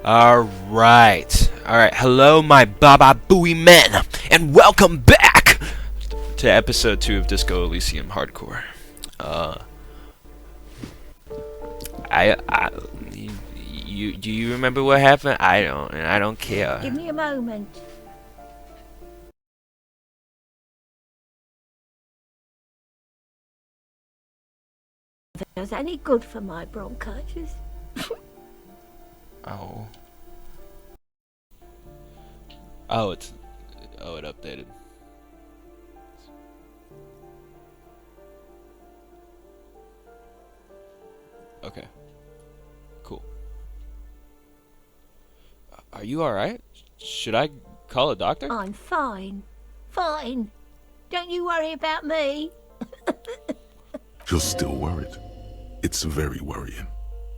Alright. Hello, my Baba Booey men, and welcome back to episode 2 of Disco Elysium Hardcore. Do you remember what happened? I don't, and I don't care. Give me a moment. If it was any good for my bronchitis. Oh, it updated. Okay. Cool. Are you alright? Should I call a doctor? I'm fine. Fine. Don't you worry about me. You're still worried. It's very worrying.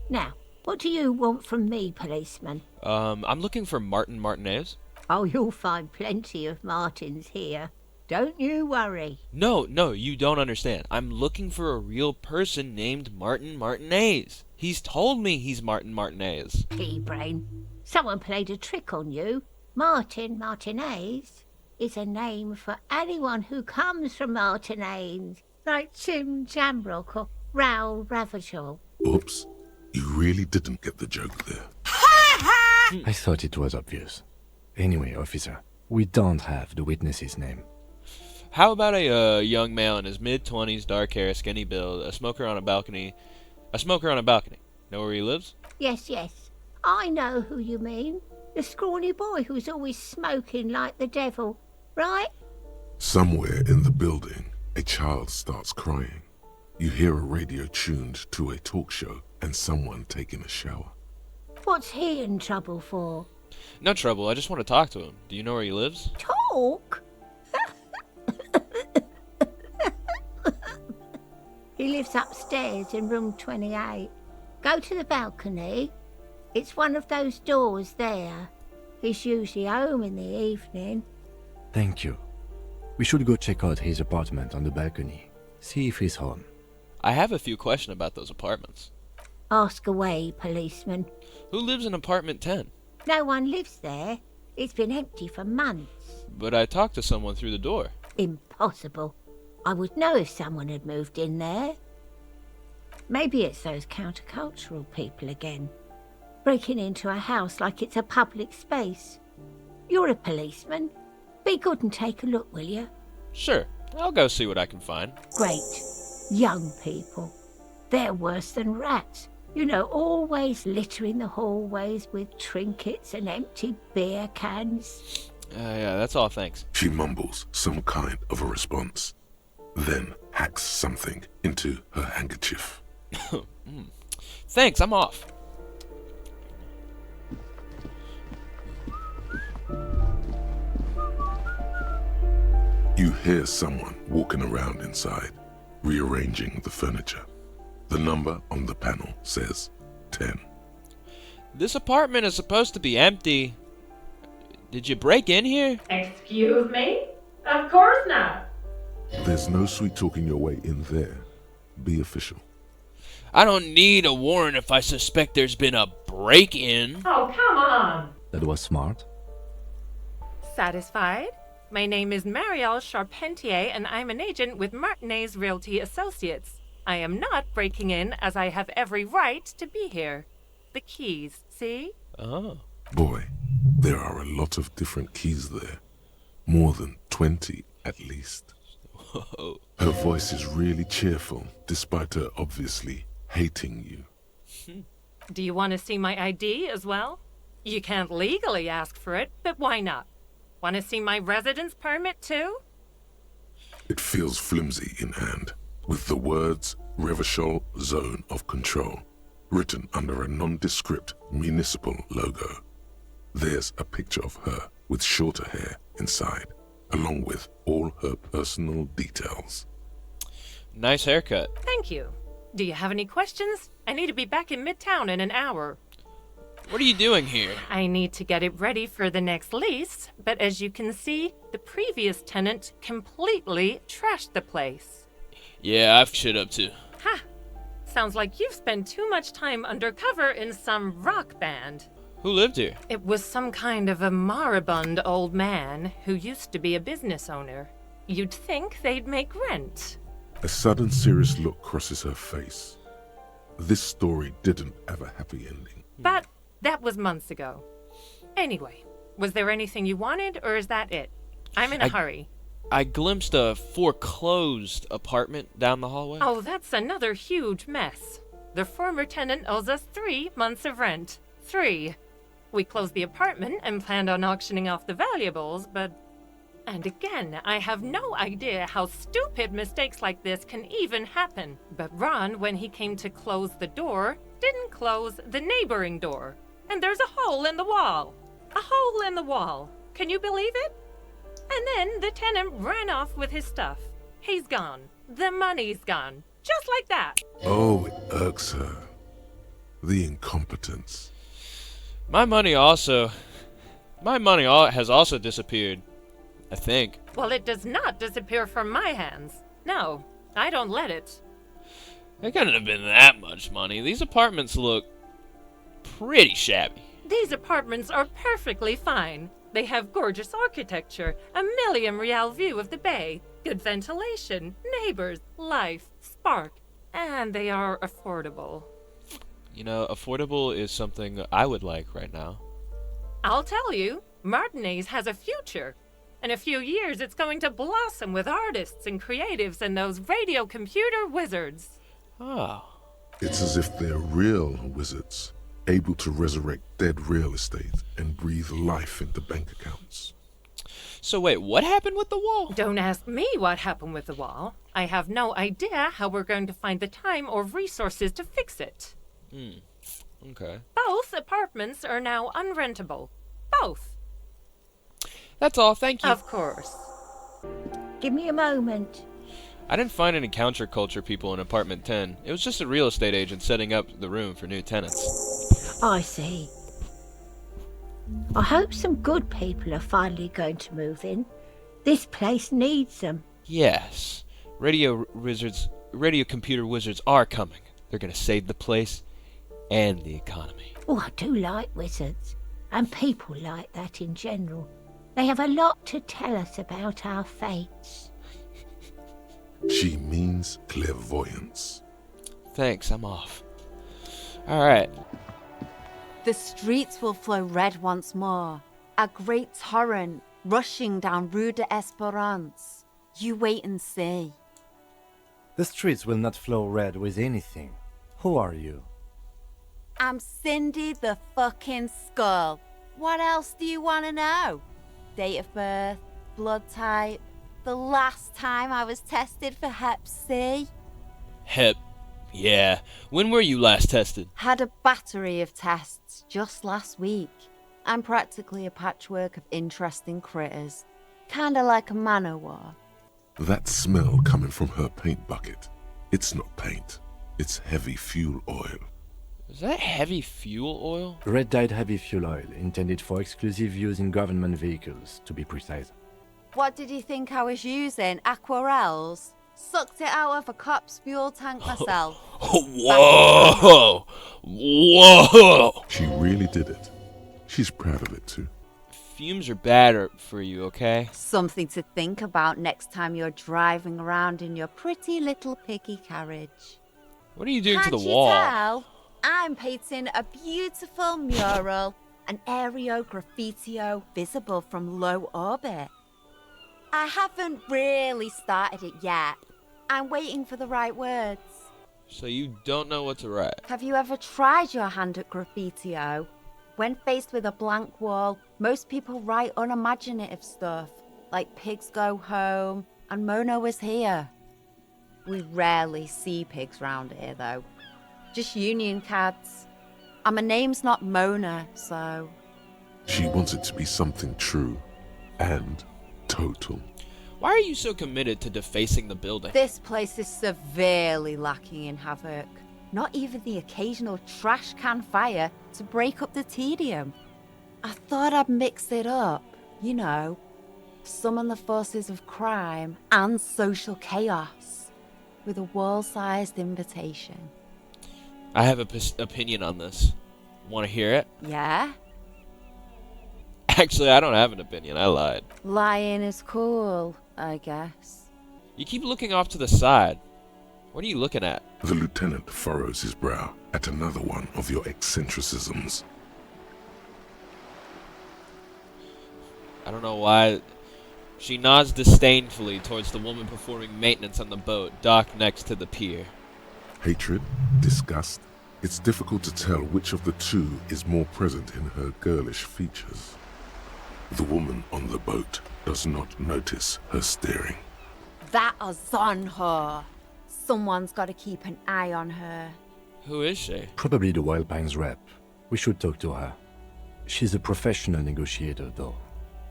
Now, what do you want from me, policeman? I'm looking for Martin Martinez. Oh, you'll find plenty of Martins here. Don't you worry. No, you don't understand. I'm looking for a real person named Martin Martinez. He's told me he's Martin Martinez. Pea-brain. Someone played a trick on you. Martin Martinez is a name for anyone who comes from Martinez, like Jim Jamrock or Raoul Ravachol. Oops. You really didn't get the joke there. I thought it was obvious. Anyway, officer, we don't have the witness's name. How about a young male in his mid-20s, dark hair, skinny build, a smoker on a balcony? Know where he lives? Yes. I know who you mean. The scrawny boy who's always smoking like the devil, right? Somewhere in the building, a child starts crying. You hear a radio tuned to a talk show and someone taking a shower. What's he in trouble for? No trouble, I just want to talk to him. Do you know where he lives? Talk? He lives upstairs in room 28. Go to the balcony. It's one of those doors there. He's usually home in the evening. Thank you. We should go check out his apartment on the balcony. See if he's home. I have a few questions about those apartments. Ask away, policeman. Who lives in apartment 10? No one lives there. It's been empty for months. But I talked to someone through the door. Impossible. I would know if someone had moved in there. Maybe it's those countercultural people again, breaking into a house like it's a public space. You're a policeman. Be good and take a look, will you? Sure, I'll go see what I can find. Great. Young people. They're worse than rats. You know, always littering the hallways with trinkets and empty beer cans. Yeah, that's all, thanks. She mumbles some kind of a response, then hacks something into her handkerchief. Thanks, I'm off. You hear someone walking around inside, rearranging the furniture. The number on the panel says 10. This apartment is supposed to be empty. Did you break in here? Excuse me? Of course not. There's no sweet talking your way in there. Be official. I don't need a warrant if I suspect there's been a break-in. Oh, come on. That was smart. Satisfied? My name is Marielle Charpentier, and I'm an agent with Martinez Realty Associates. I am not breaking in, as I have every right to be here. The keys, see? Oh. Boy, there are a lot of different keys there. More than 20 at least. Whoa. Her voice is really cheerful, despite her obviously hating you. Do you want to see my ID as well? You can't legally ask for it, but why not? Want to see my residence permit too? It feels flimsy in hand, with the words Revachol Zone of Control written under a nondescript municipal logo. There's a picture of her with shorter hair inside, along with all her personal details. Nice haircut. Thank you. Do you have any questions? I need to be back in Midtown in an hour. What are you doing here? I need to get it ready for the next lease, but as you can see, the previous tenant completely trashed the place. Yeah, I've shit up too. Ha! Sounds like you've spent too much time undercover in some rock band. Who lived here? It was some kind of a moribund old man who used to be a business owner. You'd think they'd make rent. A sudden serious look crosses her face. This story didn't have a happy ending. But that was months ago. Anyway, was there anything you wanted, or is that it? I'm in a hurry. I glimpsed a foreclosed apartment down the hallway. Oh, that's another huge mess. The former tenant owes us 3 months of rent. 3. We closed the apartment and planned on auctioning off the valuables, but... And again, I have no idea how stupid mistakes like this can even happen. But Ron, when he came to close the door, didn't close the neighboring door. And there's a hole in the wall. A hole in the wall. Can you believe it? And then the tenant ran off with his stuff. He's gone. The money's gone. Just like that. Oh, it irks her. The incompetence. My money has also disappeared, I think. Well, it does not disappear from my hands. No, I don't let it. It couldn't have been that much money. These apartments look pretty shabby. These apartments are perfectly fine. They have gorgeous architecture, a million-real view of the bay, good ventilation, neighbors, life, spark, and they are affordable. You know, affordable is something I would like right now. I'll tell you, Martinez has a future. In a few years, it's going to blossom with artists and creatives and those radio computer wizards. Oh. It's as if they're real wizards, able to resurrect dead real estate and breathe life into bank accounts. So wait, what happened with the wall? Don't ask me what happened with the wall. I have no idea how we're going to find the time or resources to fix it. Okay. Both apartments are now unrentable. Both. That's all, thank you. Of course. Give me a moment. I didn't find any counterculture people in apartment 10. It was just a real estate agent setting up the room for new tenants. I see. I hope some good people are finally going to move in. This place needs them. Yes. Radio computer wizards are coming. They're gonna save the place and the economy. Oh, I do like wizards. And people like that in general. They have a lot to tell us about our fates. She means clairvoyance. Thanks, I'm off. Alright. The streets will flow red once more, a great torrent rushing down Rue de Esperance. You wait and see. The streets will not flow red with anything. Who are you? I'm Cindy the fucking Skull. What else do you want to know? Date of birth, blood type, the last time I was tested for Hep C. Hep. Yeah. When were you last tested? Had a battery of tests just last week. I'm practically a patchwork of interesting critters. Kinda like a man-o'-war. That smell coming from her paint bucket. It's not paint. It's heavy fuel oil. Is that heavy fuel oil? Red-dyed heavy fuel oil, intended for exclusive use in government vehicles, to be precise. What did you think I was using? Aquarels? Sucked it out of a cop's fuel tank myself. Whoa! Whoa! She really did it. She's proud of it too. Fumes are bad for you, okay? Something to think about next time you're driving around in your pretty little piggy carriage. What are you doing Can't to the you wall? tell? I'm painting a beautiful mural, an aereo graffitio visible from low orbit. I haven't really started it yet. I'm waiting for the right words. So you don't know what to write? Have you ever tried your hand at graffitio? When faced with a blank wall, most people write unimaginative stuff, like pigs go home and Mona was here. We rarely see pigs round here, though. Just union cards. And my name's not Mona, so... She wants it to be something true and total. Why are you so committed to defacing the building? This place is severely lacking in havoc. Not even the occasional trash can fire to break up the tedium. I thought I'd mix it up, you know, summon the forces of crime and social chaos with a wall-sized invitation. I have an opinion on this. Want to hear it? Yeah? Actually, I don't have an opinion. I lied. Lying is cool, I guess. You keep looking off to the side. What are you looking at? The lieutenant furrows his brow at another one of your eccentricisms. I don't know why. She nods disdainfully towards the woman performing maintenance on the boat docked next to the pier. Hatred, disgust. It's difficult to tell which of the two is more present in her girlish features. The woman on the boat does not notice her staring. That is on her. Someone's got to keep an eye on her. Who is she? Probably the Wild Pines rep. We should talk to her. She's a professional negotiator, though.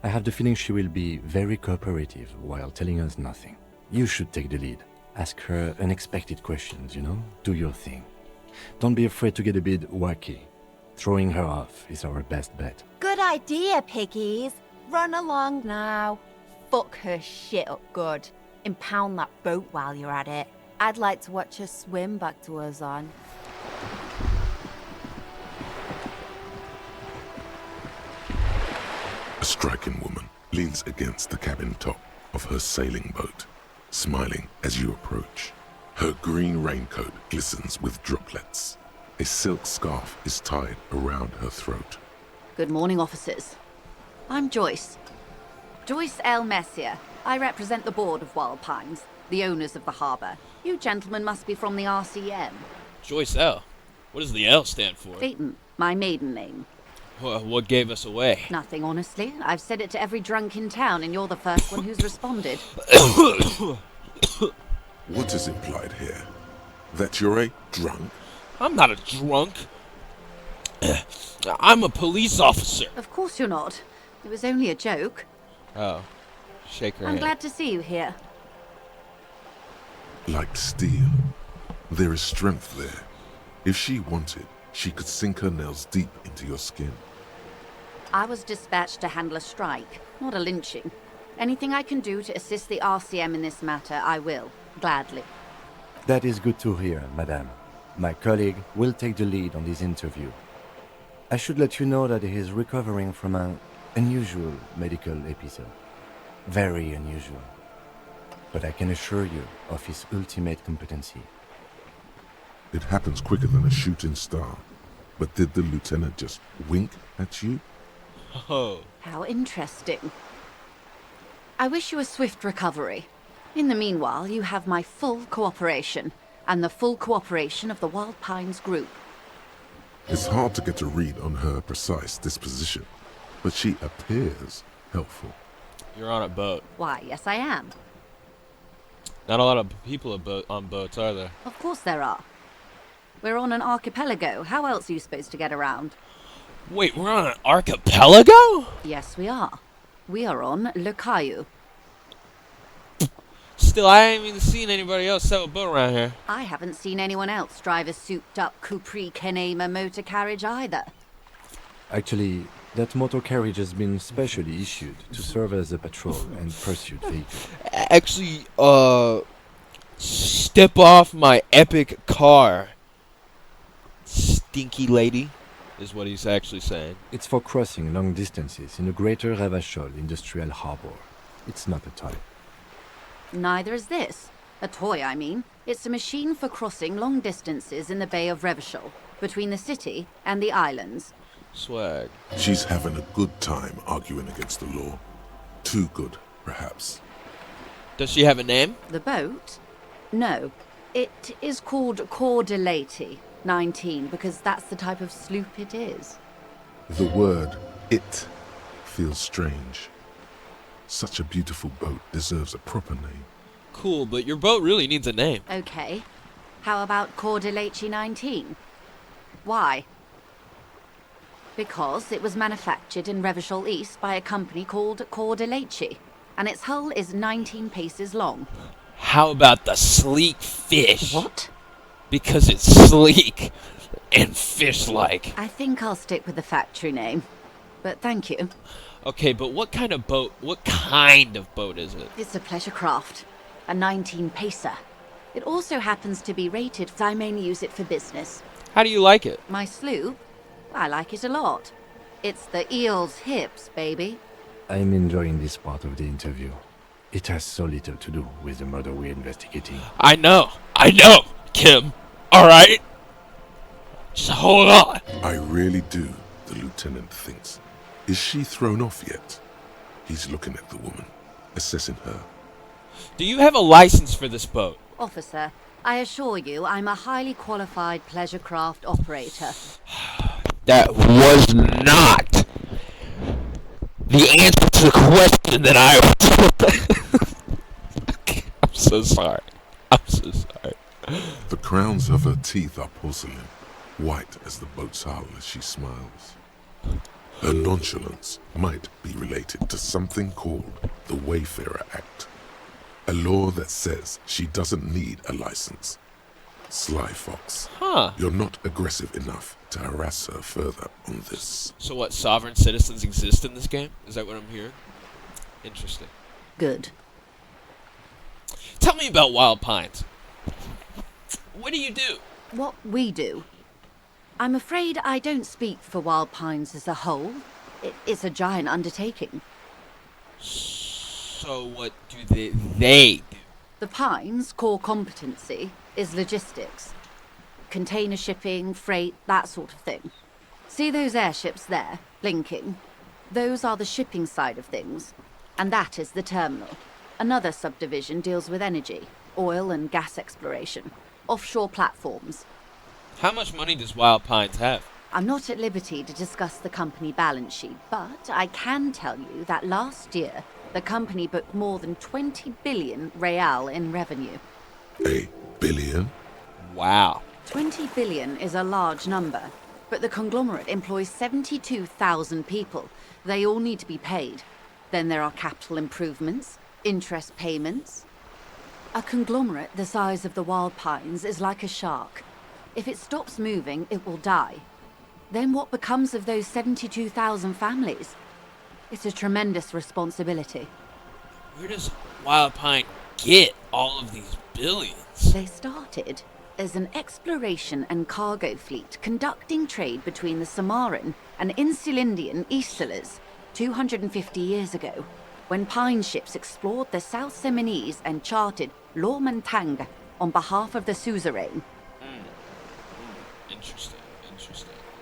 I have the feeling she will be very cooperative while telling us nothing. You should take the lead. Ask her unexpected questions, you know? Do your thing. Don't be afraid to get a bit wacky. Throwing her off is our best bet. Good idea, piggies. Run along now. Fuck her shit up good. Impound that boat while you're at it. I'd like to watch her swim back to Ozon. A striking woman leans against the cabin top of her sailing boat, smiling as you approach. Her green raincoat glistens with droplets. A silk scarf is tied around her throat. Good morning, officers. I'm Joyce. Joyce L. Messier. I represent the board of Wild Pines, the owners of the harbor. You gentlemen must be from the RCM. Joyce L. What does the L stand for? Peyton, my maiden name. What gave us away? Nothing, honestly. I've said it to every drunk in town, and you're the first one who's responded. What is implied here? That you're a drunk? I'm not a drunk. I'm a police officer. Of course you're not. It was only a joke. Oh. Shake her I'm hand. glad to see you here. Like steel. There is strength there. If she wanted, she could sink her nails deep into your skin. I was dispatched to handle a strike, not a lynching. Anything I can do to assist the RCM in this matter, I will. Gladly. That is good to hear, madame. My colleague will take the lead on this interview. I should let you know that he is recovering from an unusual medical episode. Very unusual. But I can assure you of his ultimate competency. It happens quicker than a shooting star. But did the lieutenant just wink at you? Oh. How interesting. I wish you a swift recovery. In the meanwhile, you have my full cooperation, and the full cooperation of the Wild Pines group. It's hard to get a read on her precise disposition, but she appears helpful. You're on a boat. Why, yes I am. Not a lot of people on boats, are there? Of course there are. We're on an archipelago. How else are you supposed to get around? Wait, we're on an archipelago? Yes, we are. We are on Le Caillou. Still, I ain't even seen anybody else sail a boat around here. I haven't seen anyone else drive a souped-up Capri Kenema motor carriage either. Actually, that motor carriage has been specially issued to serve as a patrol and pursuit vehicle. Actually, step off my epic car, stinky lady, is what he's actually saying. It's for crossing long distances in the greater Ravachol industrial harbor. It's not a toy. Neither is this. A toy, I mean. It's a machine for crossing long distances in the Bay of Revachol, between the city and the islands. Swag. She's having a good time arguing against the law. Too good, perhaps. Does she have a name? The boat? No. It is called Cor de Leyte 19, because that's the type of sloop it is. The word "it" feels strange. Such a beautiful boat deserves a proper name. Cool, but your boat really needs a name. Okay. How about Cor de Leyte 19? Why? Because it was manufactured in Revachol East by a company called Cor de Leyte, and its hull is 19 paces long. How about the sleek fish? What? Because it's sleek and fish-like. I think I'll stick with the factory name. But thank you. Okay, but what kind of boat is it? It's a pleasure craft. A 19 pacer. It also happens to be rated, I mainly use it for business. How do you like it? My sloop? I like it a lot. It's the eel's hips, baby. I'm enjoying this part of the interview. It has so little to do with the murder we're investigating. I know, Kim. Alright? Just hold on. I really do, the lieutenant thinks. Is she thrown off yet? He's looking at the woman, assessing her. Do you have a license for this boat? Officer, I assure you I'm a highly qualified pleasure craft operator. That was not the answer to the question that I I'm so sorry. The crowns of her teeth are porcelain, white as the boat's hull as she smiles. Her nonchalance might be related to something called the Wayfarer Act, a law that says she doesn't need a license. Sly Fox, you're not aggressive enough to harass her further on this. So what, sovereign citizens exist in this game? Is that what I'm hearing? Interesting. Good. Tell me about Wild Pines. What do you do? What we do? I'm afraid I don't speak for Wild Pines as a whole. It's a giant undertaking. So what do they do? The Pines' core competency is logistics. Container shipping, freight, that sort of thing. See those airships there, blinking? Those are the shipping side of things. And that is the terminal. Another subdivision deals with energy, oil and gas exploration, offshore platforms. How much money does Wild Pines have? I'm not at liberty to discuss the company balance sheet, but I can tell you that last year, the company booked more than 20 billion real in revenue. A billion? Wow. 20 billion is a large number, but the conglomerate employs 72,000 people. They all need to be paid. Then there are capital improvements, interest payments. A conglomerate the size of the Wild Pines is like a shark. If it stops moving, it will die. Then what becomes of those 72,000 families? It's a tremendous responsibility. Where does Wild Pine get all of these billions? They started as an exploration and cargo fleet conducting trade between the Samaran and Insulindian Isolas 250 years ago, when Pine ships explored the South Seminese and charted Lomantang on behalf of the suzerain. Interesting.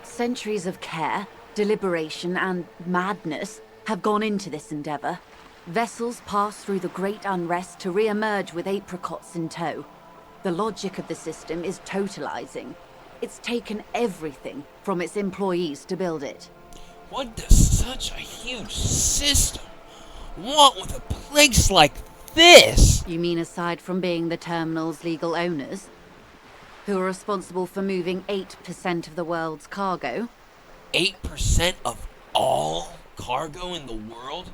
Centuries of care, deliberation, and madness have gone into this endeavor. Vessels pass through the great unrest to re-emerge with apricots in tow. The logic of the system is totalizing. It's taken everything from its employees to build it. What does such a huge system want with a place like this? You mean aside from being the terminal's legal owners? Who are responsible for moving 8% of the world's cargo? 8% of all cargo in the world?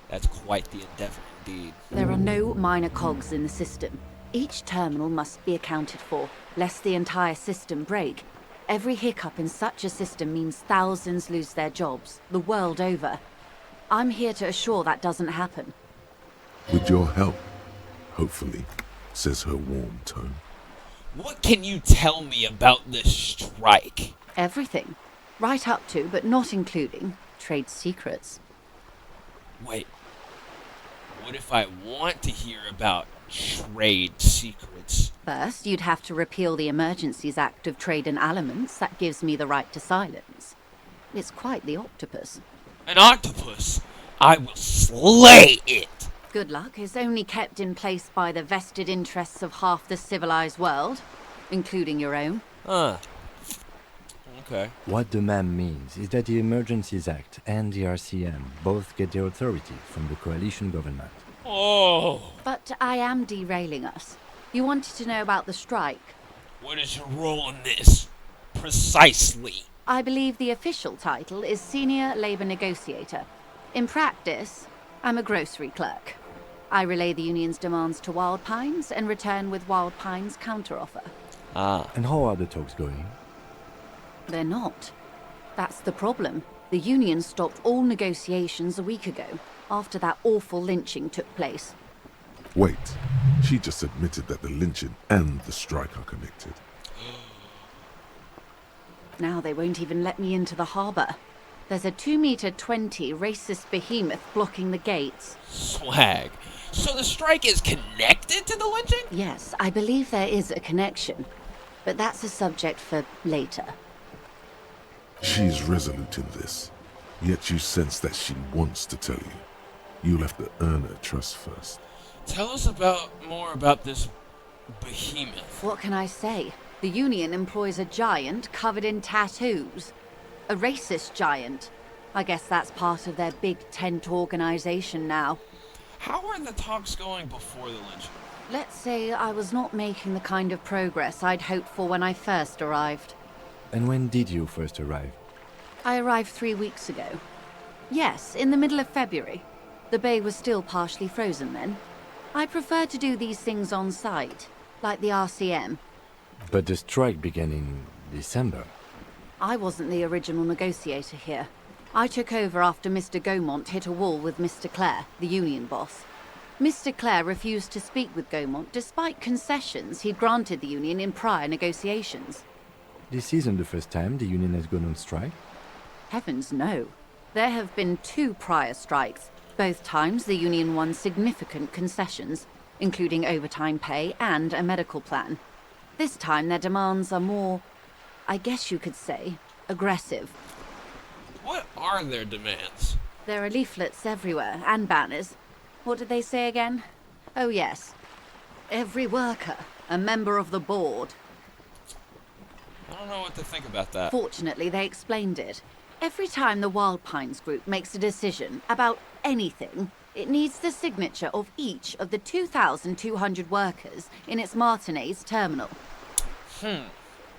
That's quite the endeavor indeed. There are no minor cogs in the system. Each terminal must be accounted for, lest the entire system break. Every hiccup in such a system means thousands lose their jobs, the world over. I'm here to assure that doesn't happen. With your help, hopefully, says her warm tone. What can you tell me about this strike? Everything. Right up to, but not including, trade secrets. Wait. What if I want to hear about trade secrets? First, you'd have to repeal the Emergencies Act of Trade in Aliments that gives me the right to silence. It's quite the octopus. An octopus? I will slay it! Good luck is only kept in place by the vested interests of half the civilized world, including your own. Okay. What the ma'am means is that the Emergencies Act and the RCM both get their authority from the coalition government. Oh! But I am derailing us. You wanted to know about the strike. What is your role in this? Precisely. I believe the official title is Senior Labor Negotiator. In practice, I'm a grocery clerk. I relay the union's demands to Wild Pines and return with Wild Pines' counteroffer. And how are the talks going? They're not. That's the problem. The union stopped all negotiations a week ago, after that awful lynching took place. Wait, she just admitted that the lynching and the strike are connected. Now they won't even let me into the harbour. There's a 2-meter 20 racist behemoth blocking the gates. Swag. So the strike is connected to the lynching? Yes, I believe there is a connection. But that's a subject for later. She's resolute in this, yet you sense that she wants to tell you. You'll have to earn her trust first. Tell us more about this behemoth. What can I say? The Union employs a giant covered in tattoos. A racist giant. I guess that's part of their big tent organization now. How were the talks going before the lynching? Let's say I was not making the kind of progress I'd hoped for when I first arrived. And when did you first arrive? I arrived 3 weeks ago. Yes, in the middle of February. The bay was still partially frozen then. I prefer to do these things on site, like the RCM. But the strike began in December. I wasn't the original negotiator here. I took over after Mr. Gaumont hit a wall with Mr. Clare, the union boss. Mr. Clare refused to speak with Gaumont despite concessions he'd granted the union in prior negotiations. This isn't the first time the union has gone on strike. Heavens no. There have been 2 prior strikes. Both times the union won significant concessions, including overtime pay and a medical plan. This time their demands are more, I guess you could say, aggressive. What are their demands? There are leaflets everywhere, and banners. What did they say again? Oh yes. Every worker, a member of the board. I don't know what to think about that. Fortunately, they explained it. Every time the Wild Pines group makes a decision about anything, it needs the signature of each of the 2,200 workers in its Martinez terminal.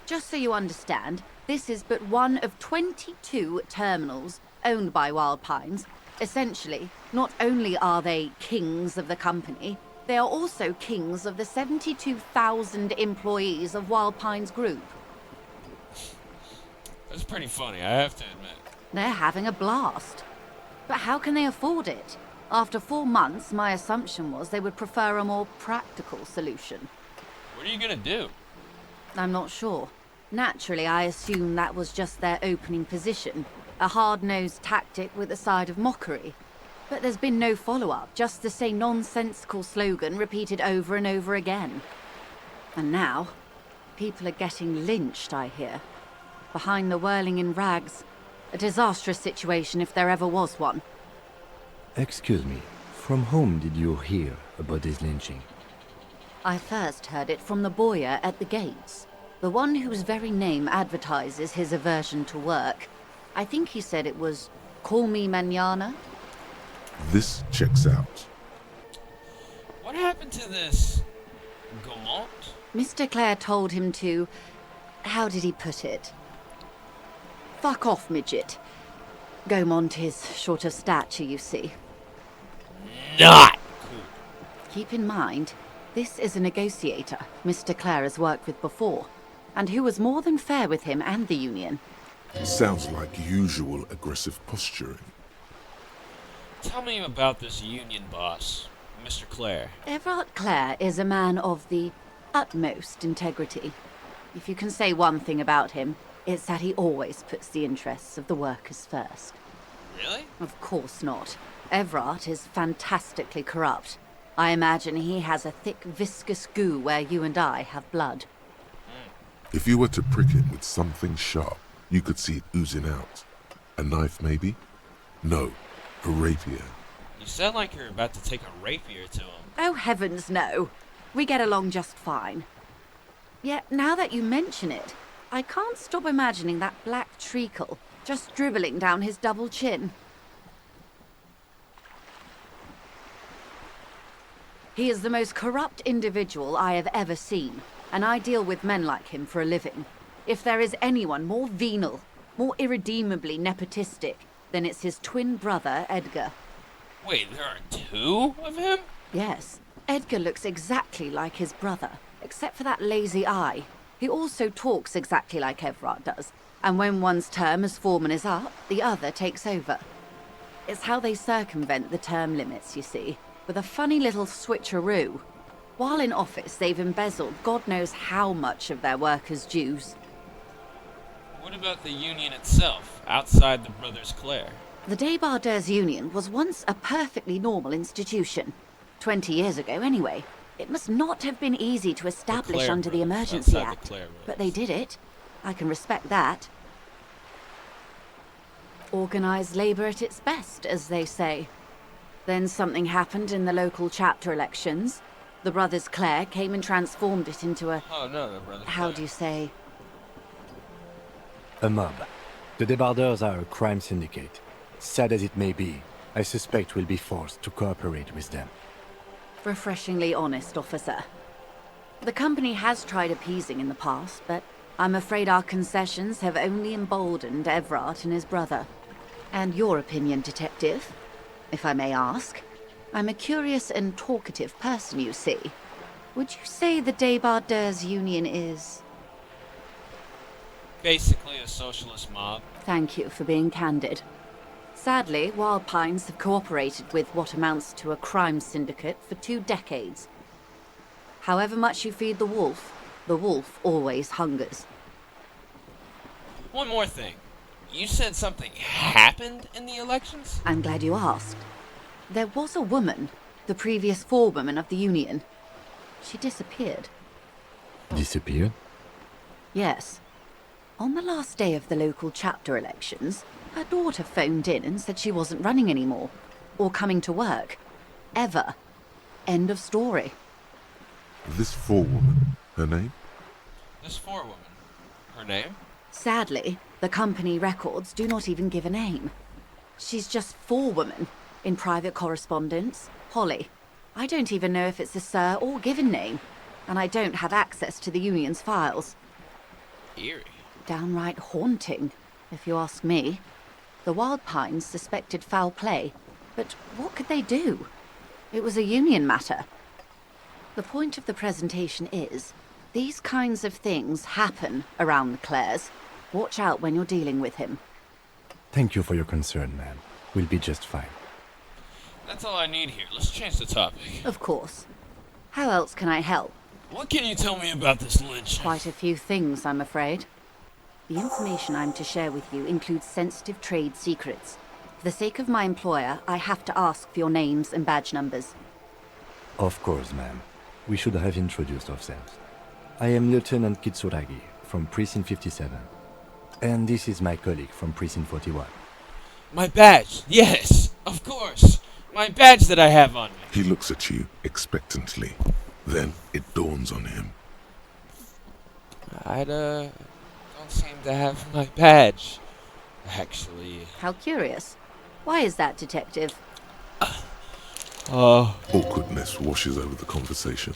Just so you understand, this is but one of 22 terminals owned by Wild Pines. Essentially, not only are they kings of the company, they are also kings of the 72,000 employees of Wild Pines Group. That's pretty funny, I have to admit. They're having a blast. But how can they afford it? After 4 months, my assumption was they would prefer a more practical solution. What are you gonna do? I'm not sure. Naturally, I assume that was just their opening position, a hard-nosed tactic with a side of mockery. But there's been no follow-up, just the same nonsensical slogan repeated over and over again. And now, people are getting lynched, I hear. Behind the whirling in rags. A disastrous situation if there ever was one. Excuse me, from whom did you hear about this lynching? I first heard it from the bowyer at the gates. The one whose very name advertises his aversion to work. I think he said it was, "Call me mañana." This checks out. What happened to this Gaumont? Mr. Clare told him to... How did he put it? Fuck off, midget. Gaumont is short of stature, you see. Not cool. Keep in mind, this is a negotiator Mr. Clare has worked with before, and who was more than fair with him and the union. Sounds like usual aggressive posturing. Tell me about this union boss, Mr. Clare. Everard Clare is a man of the utmost integrity. If you can say one thing about him, it's that he always puts the interests of the workers first. Really? Of course not. Everard is fantastically corrupt. I imagine he has a thick, viscous goo where you and I have blood. If you were to prick him with something sharp, you could see it oozing out. A knife, maybe? No, a rapier. You sound like you're about to take a rapier to him. Oh, heavens no. We get along just fine. Yet, now that you mention it, I can't stop imagining that black treacle just dribbling down his double chin. He is the most corrupt individual I have ever seen, and I deal with men like him for a living. If there is anyone more venal, more irredeemably nepotistic, then it's his twin brother, Edgar. Wait, there are 2 of him? Yes, Edgar looks exactly like his brother, except for that lazy eye. He also talks exactly like Everard does, and when one's term as foreman is up, the other takes over. It's how they circumvent the term limits, you see, with a funny little switcheroo. While in office, they've embezzled God knows how much of their workers' dues. What about the union itself, outside the Brothers Clare? The Debardeurs Union was once a perfectly normal institution. 20 years ago, anyway. It must not have been easy to establish Clare under the brothers, Emergency outside the Act. Clare But brothers. they did it. I can respect that. Organised labour at its best, as they say. Then something happened in the local chapter elections. The Brothers Clare came and transformed it into a... Oh, no, the Brothers how Clare. do you say? A mob. The Debardeurs are a crime syndicate. Sad as it may be, I suspect we'll be forced to cooperate with them. Refreshingly honest, officer. The company has tried appeasing in the past, but I'm afraid our concessions have only emboldened Everard and his brother. And your opinion, Detective, if I may ask? I'm a curious and talkative person, you see. Would you say the Debardeurs Union is... Basically a socialist mob. Thank you for being candid. Sadly, Wild Pines have cooperated with what amounts to a crime syndicate for 2 decades. However much you feed the wolf always hungers. One more thing. You said something happened in the elections? I'm glad you asked. There was a woman, the previous forewoman of the Union. She disappeared. Disappeared? Yes. On the last day of the local chapter elections, her daughter phoned in and said she wasn't running anymore, or coming to work. Ever. End of story. This forewoman, her name? This forewoman. Her name? Sadly, the company records do not even give a name. She's just forewoman in private correspondence, Holly. I don't even know if it's a sir or given name, and I don't have access to the Union's files. Eerie. Downright haunting, if you ask me. The Wild Pines suspected foul play, but what could they do? It was a Union matter. The point of the presentation is, these kinds of things happen around the Clares. Watch out when you're dealing with him. Thank you for your concern, ma'am. We'll be just fine. That's all I need here. Let's change the topic. Of course. How else can I help? What can you tell me about this lynch? Quite a few things, I'm afraid. The information I'm to share with you includes sensitive trade secrets. For the sake of my employer, I have to ask for your names and badge numbers. Of course, ma'am. We should have introduced ourselves. I am Lieutenant Kitsuragi from Precinct 57. And this is my colleague from Precinct 41. My badge! Yes! Of course! My badge that I have on me! He looks at you expectantly. Then it dawns on him. I don't seem to have my badge. Actually. How curious. Why is that, Detective? Awkwardness washes over the conversation.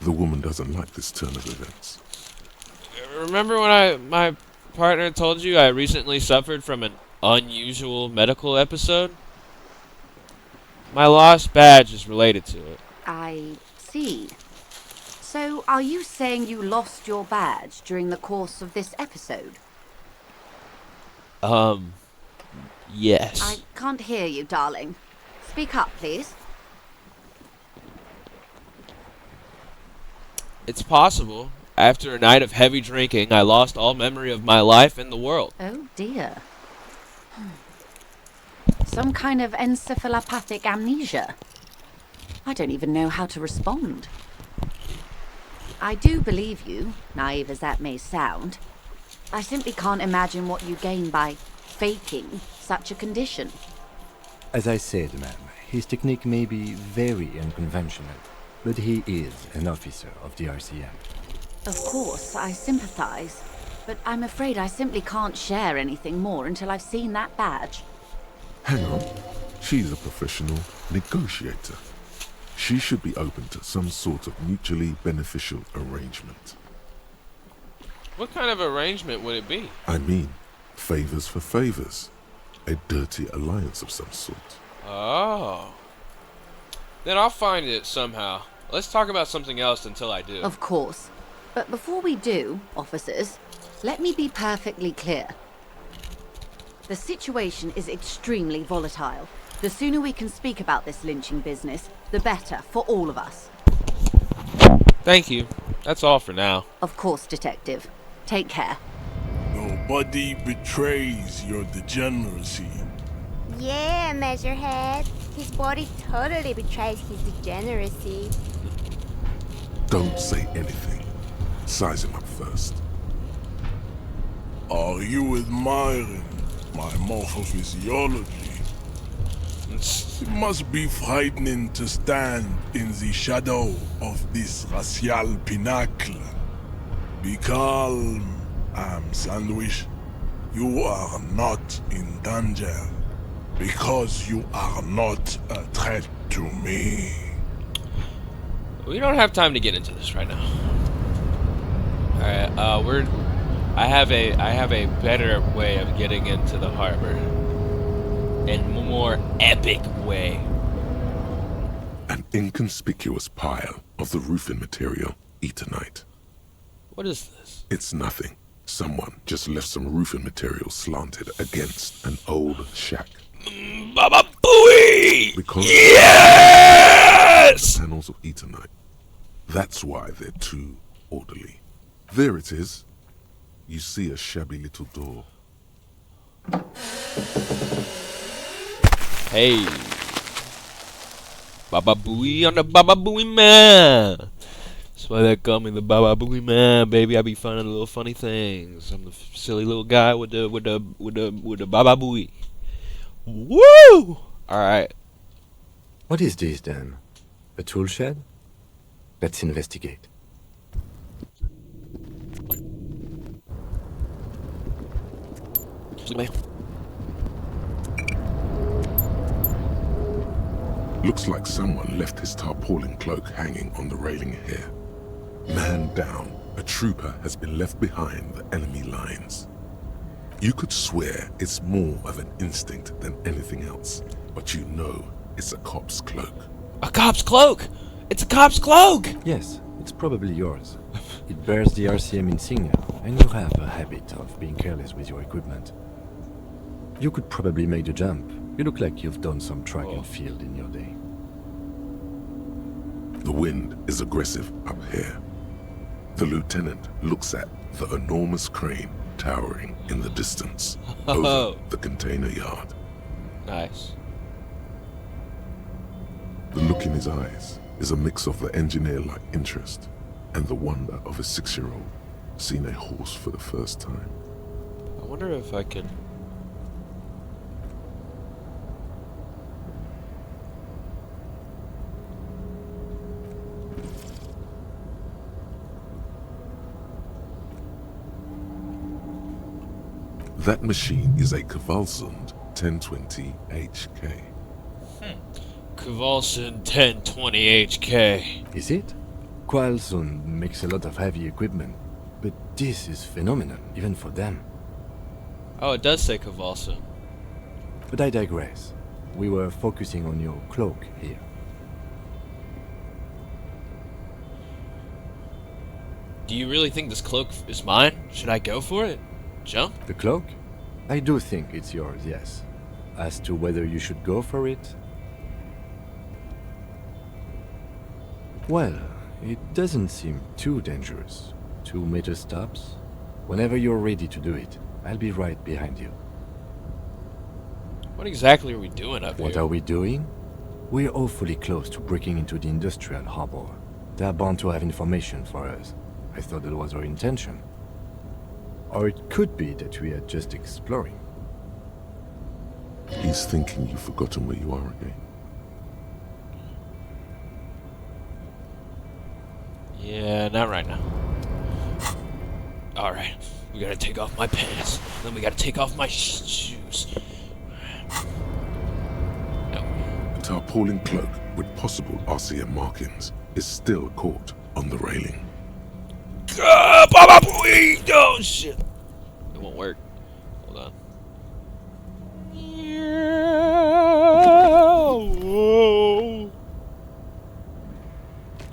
The woman doesn't like this turn of events. Remember when my partner told you I recently suffered from an unusual medical episode? My lost badge is related to it. I see. So, are you saying you lost your badge during the course of this episode? Yes. I can't hear you, darling. Speak up, please. It's possible. After a night of heavy drinking, I lost all memory of my life and the world. Oh, dear. Some kind of encephalopathic amnesia. I don't even know how to respond. I do believe you, naive as that may sound. I simply can't imagine what you gain by faking such a condition. As I said, ma'am, his technique may be very unconventional, but he is an officer of the RCM. Of course, I sympathize, but I'm afraid I simply can't share anything more until I've seen that badge. Hang on. She's a professional negotiator. She should be open to some sort of mutually beneficial arrangement. What kind of arrangement would it be? I mean, favors for favors. A dirty alliance of some sort. Oh. Then I'll find it somehow. Let's talk about something else until I do. Of course. But before we do, officers, let me be perfectly clear. The situation is extremely volatile. The sooner we can speak about this lynching business, the better for all of us. Thank you. That's all for now. Of course, Detective. Take care. Oh body betrays your degeneracy. Yeah, Measurehead. His body totally betrays his degeneracy. Don't say anything. Size him up first. Are you admiring my morphophysiology? It must be frightening to stand in the shadow of this racial pinnacle. Be calm, Sandwich. You are not in danger, because you are not a threat to me. We don't have time to get into this right now. Alright, I have a better way of getting into the harbor. And more epic way. An inconspicuous pile of the roofing material, Eternite. What is this? It's nothing. Someone just left some roofing material slanted against an old shack. Baba Booey! Because yes! the panels of Eternite. That's why they're too orderly. There it is. You see a shabby little door. Hey. Baba Booey on the Baba Booey Man. That's why they call me the Baba Booey Man, baby. I be finding little funny things. I'm the silly little guy with the Baba Booey. Woo! Alright. What is this then? A tool shed? Let's investigate. Looks like someone left his tarpaulin cloak hanging on the railing here. Man down, a trooper has been left behind the enemy lines. You could swear it's more of an instinct than anything else, but you know it's a cop's cloak. A cop's cloak! It's a cop's cloak! Yes, it's probably yours. It bears the RCM insignia, and you have a habit of being careless with your equipment. You could probably make the jump. You look like you've done some track and field in your day. The wind is aggressive up here. The lieutenant looks at the enormous crane towering in the distance over the container yard. Nice. The look in his eyes is a mix of the engineer-like interest and the wonder of a 6-year-old seeing a horse for the first time. I wonder if I can... That machine is a Kvalsund 1020 HK. Kvalsund 1020 HK. Is it? Kvalsund makes a lot of heavy equipment, but this is phenomenal, even for them. Oh, it does say Kvalsund. But I digress. We were focusing on your cloak here. Do you really think this cloak is mine? Should I go for it? Jump? The cloak? I do think it's yours, yes. As to whether you should go for it? Well, it doesn't seem too dangerous. 2 meter stops. Whenever you're ready to do it, I'll be right behind you. What exactly are we doing up here? What are we doing? We're awfully close to breaking into the industrial harbor. They're bound to have information for us. I thought that was our intention. Or it could be that we are just exploring. He's thinking you've forgotten where you are again. Yeah, not right now. Alright, we gotta take off my pants. Then we gotta take off my shoes. No. A tarpaulin cloak with possible RCM markings is still caught on the railing. Baba Booey! Oh shit! It won't work. Hold on.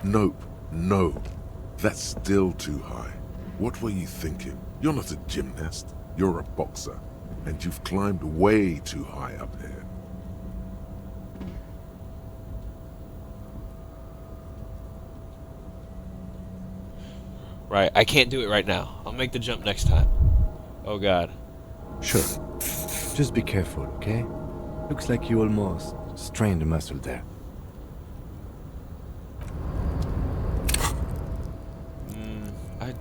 Nope, no. That's still too high. What were you thinking? You're not a gymnast. You're a boxer. And you've climbed way too high up here. Right, I can't do it right now. I'll make the jump next time. Oh God. Sure. Just be careful, okay? Looks like you almost strained a muscle there. I.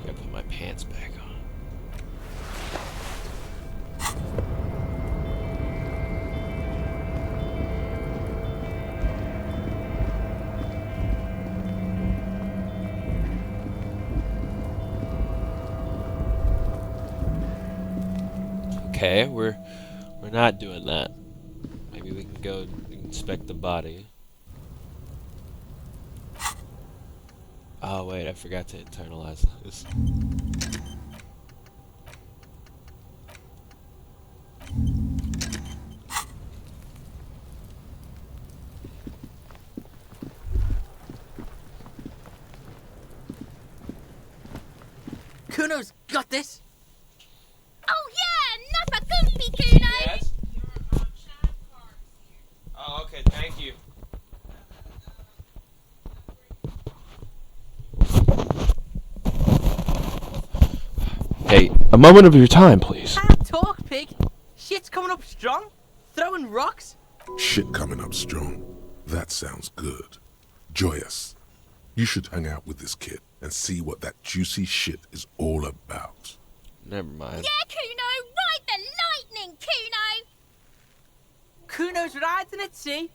Gotta put my pants back on. Okay, we're not doing that. Maybe we can go inspect the body. Oh wait, I forgot to internalize this. Kuno's got this. Oh yeah, not a goofy Kuno. Yes? Oh, okay, thank you. Hey, a moment of your time, please. Can't talk, pig. Shit's coming up strong. Throwing rocks. Shit coming up strong. That sounds good. Joyous, you should hang out with this kid and see what that juicy shit is all about. Never mind. Yeah, Kuno, ride the lightning, Kuno. Kuno's riding at sea.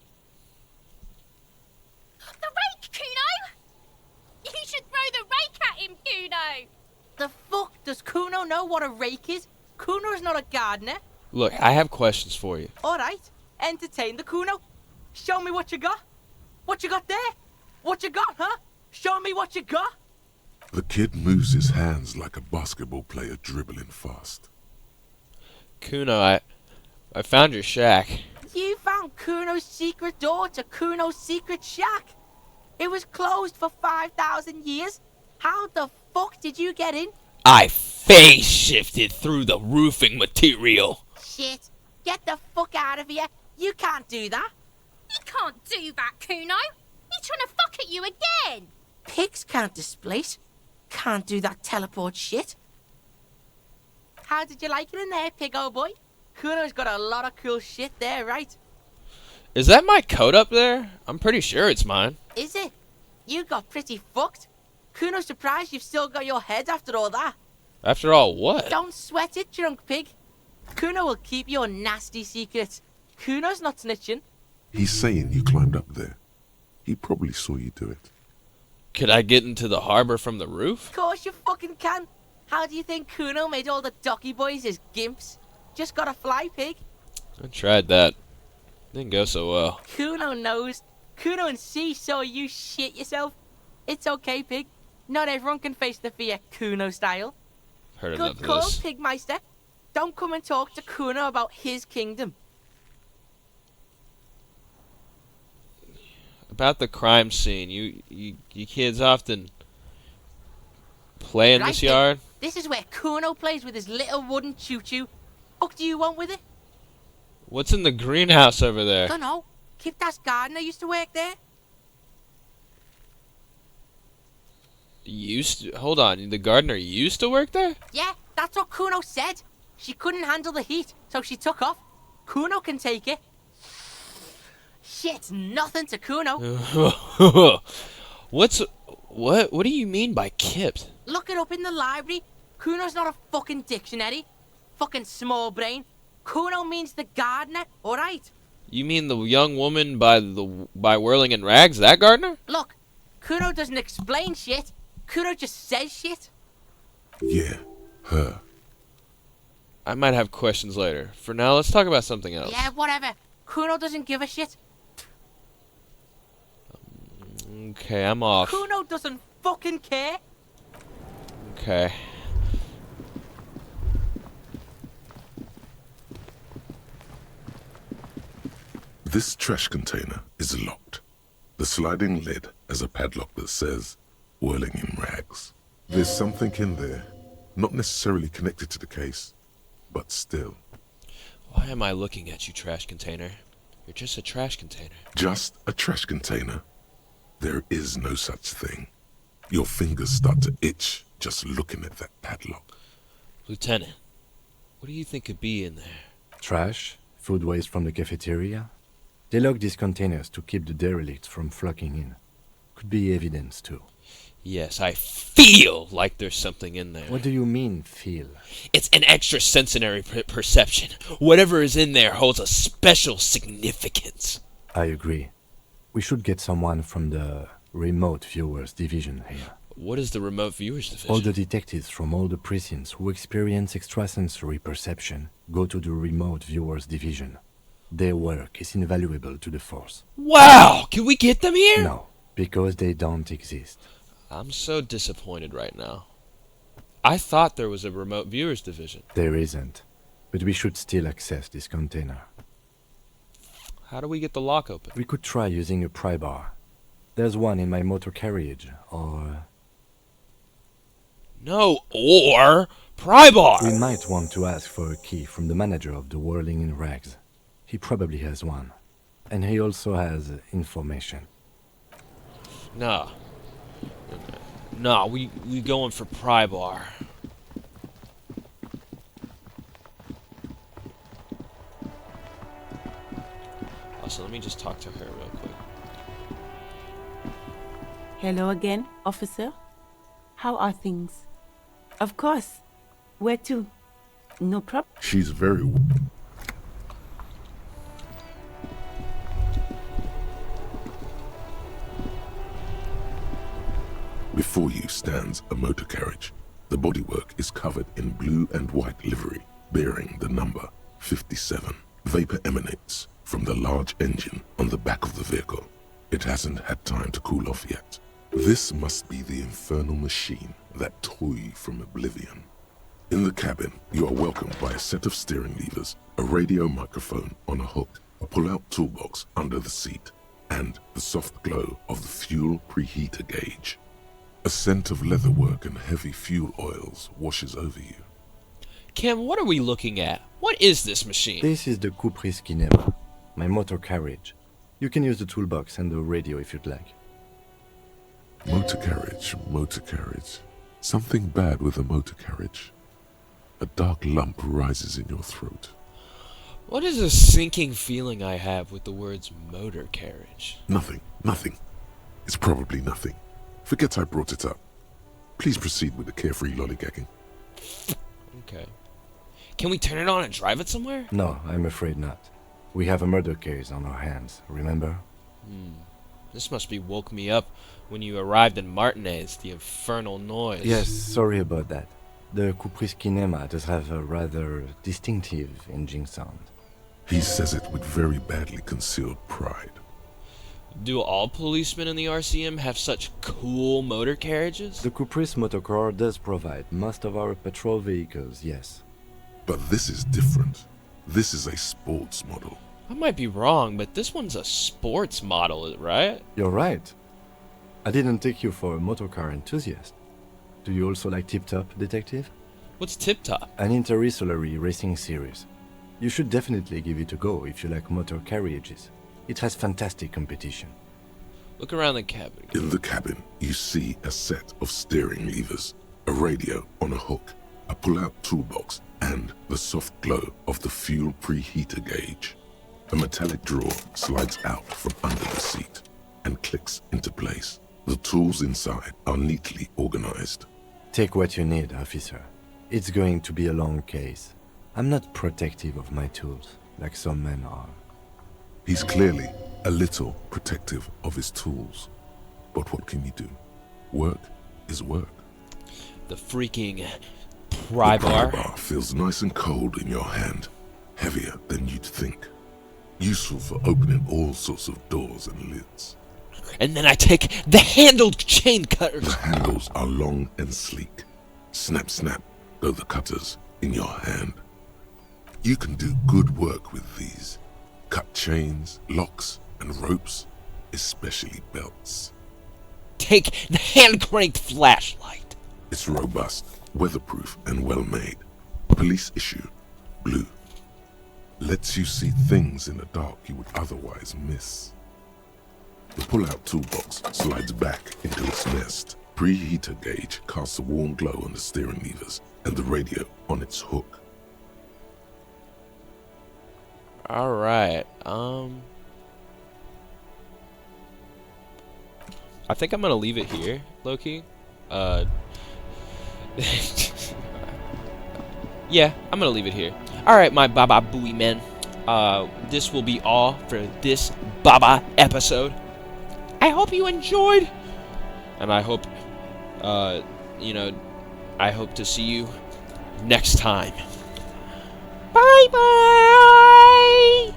The rake, Kuno. You should throw the rake at him, Kuno. The fuck does Kuno know what a rake is? Kuno's not a gardener. Look, I have questions for you. Alright, entertain the Kuno. Show me what you got. What you got there? What you got, huh? Show me what you got. The kid moves his hands like a basketball player dribbling fast. Kuno, I found your shack. You found Kuno's secret door to Kuno's secret shack. It was closed for 5,000 years. How the fuck did you get in? I phase shifted through the roofing material. Shit. Get the fuck out of here. You can't do that. He can't do that, Kuno. He's trying to fuck at you again. Pigs can't displace. Can't do that teleport shit. How did you like it in there, pig old boy? Kuno's got a lot of cool shit there, right? Is that my coat up there? I'm pretty sure it's mine. Is it? You got pretty fucked. Kuno's surprised you've still got your head after all that. After all, what? Don't sweat it, drunk pig. Kuno will keep your nasty secrets. Kuno's not snitching. He's saying you climbed up there. He probably saw you do it. Could I get into the harbor from the roof? Of course you fucking can. How do you think Kuno made all the docky boys his gimps? Just gotta fly, pig. I tried that. Didn't go so well. Kuno knows. Kuno and C saw you shit yourself. It's okay, pig. Not everyone can face the fear Kuno style. Heard Good enough of call, this. Pigmeister. Don't come and talk to Kuno about his kingdom. About the crime scene, you kids often play in Right this then. yard? This is where Kuno plays with his little wooden choo-choo. What do you want with it? What's in the greenhouse over there? Dunno. Kiptas gardener used to work there. Hold on, the gardener used to work there? Yeah, that's what Kuno said. She couldn't handle the heat, so she took off. Kuno can take it. Shit's nothing to Kuno. What do you mean by kipped? Look it up in the library. Kuno's not a fucking dictionary. Fucking small brain. Kuno means the gardener, alright? You mean the young woman by whirling in rags, that gardener? Look, Kuno doesn't explain shit. Kuno just says shit. Yeah, her. I might have questions later. For now, let's talk about something else. Yeah, whatever. Kuno doesn't give a shit. Okay, I'm off. Kuno doesn't fucking care. Okay. This trash container is locked. The sliding lid has a padlock that says, whirling in rags. There's something in there, not necessarily connected to the case, but still. Why am I looking at you, trash container? You're just a trash container. Just a trash container. There is no such thing. Your fingers start to itch just looking at that padlock. Lieutenant, what do you think could be in there? Trash, food waste from the cafeteria. They lock these containers to keep the derelicts from flocking in. Could be evidence too. Yes, I feel like there's something in there. What do you mean, feel? It's an extrasensory perception. Whatever is in there holds a special significance. I agree. We should get someone from the remote viewers division here. What is the remote viewers division? All the detectives from all the precincts who experience extrasensory perception go to the remote viewers division. Their work is invaluable to the force. Wow! Can we get them here? No, because they don't exist. I'm so disappointed right now. I thought there was a remote viewers division. There isn't, but we should still access this container. How do we get the lock open? We could try using a pry bar. There's one in my motor carriage, or... No, or pry bar! We might want to ask for a key from the manager of the Whirling in Rags. He probably has one. And he also has information. Nah. Nah, we going for pry bar. Also, let me just talk to her real quick. Hello again, officer. How are things? Of course. Where to? No problem. She's very... Before you stands a motor carriage. The bodywork is covered in blue and white livery, bearing the number 57. Vapor emanates from the large engine on the back of the vehicle. It hasn't had time to cool off yet. This must be the infernal machine that tore you from oblivion. In the cabin, you are welcomed by a set of steering levers, a radio microphone on a hook, a pull-out toolbox under the seat, and the soft glow of the fuel preheater gauge. A scent of leatherwork and heavy fuel oils washes over you. Cam, what are we looking at? What is this machine? This is the Kupris Kinema, my motor carriage. You can use the toolbox and the radio if you'd like. Motor carriage, motor carriage. Something bad with a motor carriage. A dark lump rises in your throat. What is a sinking feeling I have with the words motor carriage? Nothing, nothing. It's probably nothing. Forget I brought it up. Please proceed with the carefree lollygagging. Okay. Can we turn it on and drive it somewhere? No, I'm afraid not. We have a murder case on our hands, remember? This must be woke me up when you arrived in Martinez, the infernal noise. Yes, sorry about that. The Kupris Kinema does have a rather distinctive engine sound. He says it with very badly concealed pride. Do all policemen in the RCM have such cool motor carriages? The Kupris motorcar does provide most of our patrol vehicles, yes. But this is different. This is a sports model. I might be wrong, but this one's a sports model, right? You're right. I didn't take you for a motorcar enthusiast. Do you also like Tip Top, Detective? What's Tip Top? An interrissolory racing series. You should definitely give it a go if you like motor carriages. It has fantastic competition. Look around the cabin. In the cabin, you see a set of steering levers, a radio on a hook, a pull-out toolbox, and the soft glow of the fuel preheater gauge. A metallic drawer slides out from under the seat and clicks into place. The tools inside are neatly organized. Take what you need, officer. It's going to be a long case. I'm not protective of my tools, like some men are. He's clearly a little protective of his tools. But what can you do? Work is work. The freaking pry bar. The pry bar feels nice and cold in your hand, heavier than you'd think. Useful for opening all sorts of doors and lids. And then I take the handled chain cutters. The handles are long and sleek. Snap, snap, go the cutters in your hand. You can do good work with these. Cut chains, locks, and ropes, especially belts. Take the hand-cranked flashlight. It's robust, weatherproof, and well-made. Police issue, blue. Lets you see things in the dark you would otherwise miss. The pull-out toolbox slides back into its nest. Preheater gauge casts a warm glow on the steering levers and the radio on its hook. All right. I think I'm gonna leave it here, Loki. Yeah, I'm gonna leave it here. All right, my Baba Booey men. This will be all for this Baba episode. I hope you enjoyed, and I hope, I hope to see you next time. Bye bye.